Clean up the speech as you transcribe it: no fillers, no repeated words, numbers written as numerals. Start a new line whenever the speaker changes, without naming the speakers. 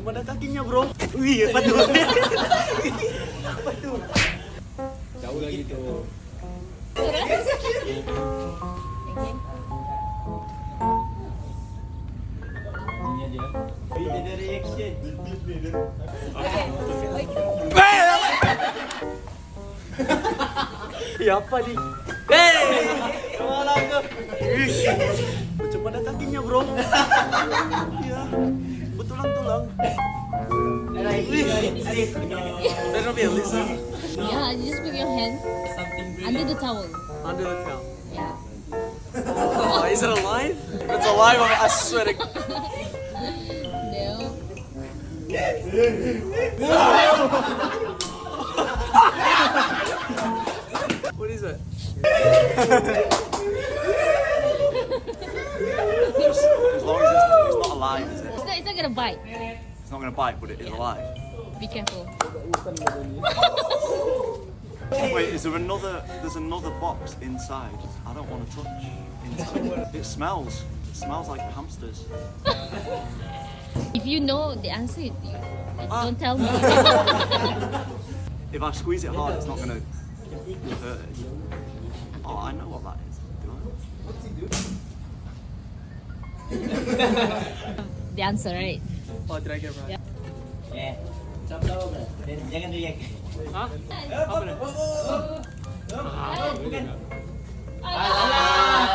Cuma ada kakinya bro. Wih, apa tuh? Apa tuh?
Jauh lagi tuh. Ini aja. Ini ada reaction.
Ya apa nih? Hei, kemana ke? Cuma ada kakinya bro. Iya, betulang-tulang. Better be Lisa.
Yeah, you just put your hand under the towel.
Under the towel.
Yeah.
Oh, is it alive? If it's alive, I swear to.
No.
What is it? As long as it's not alive, is it?
It's not gonna bite.
It's not gonna bite, but it is alive.
Be careful.
Wait, is there another? There's another box inside. I don't want to touch. Inside. It smells. It smells like hamsters.
If you know the answer, don't tell me.
If I squeeze it hard, it's not gonna hurt it. Oh, I know what that is. Do I?
The answer, right?
Oh, did I get it right?
Yeah.
Jangan react.
Hah? Apa nih?
Alah.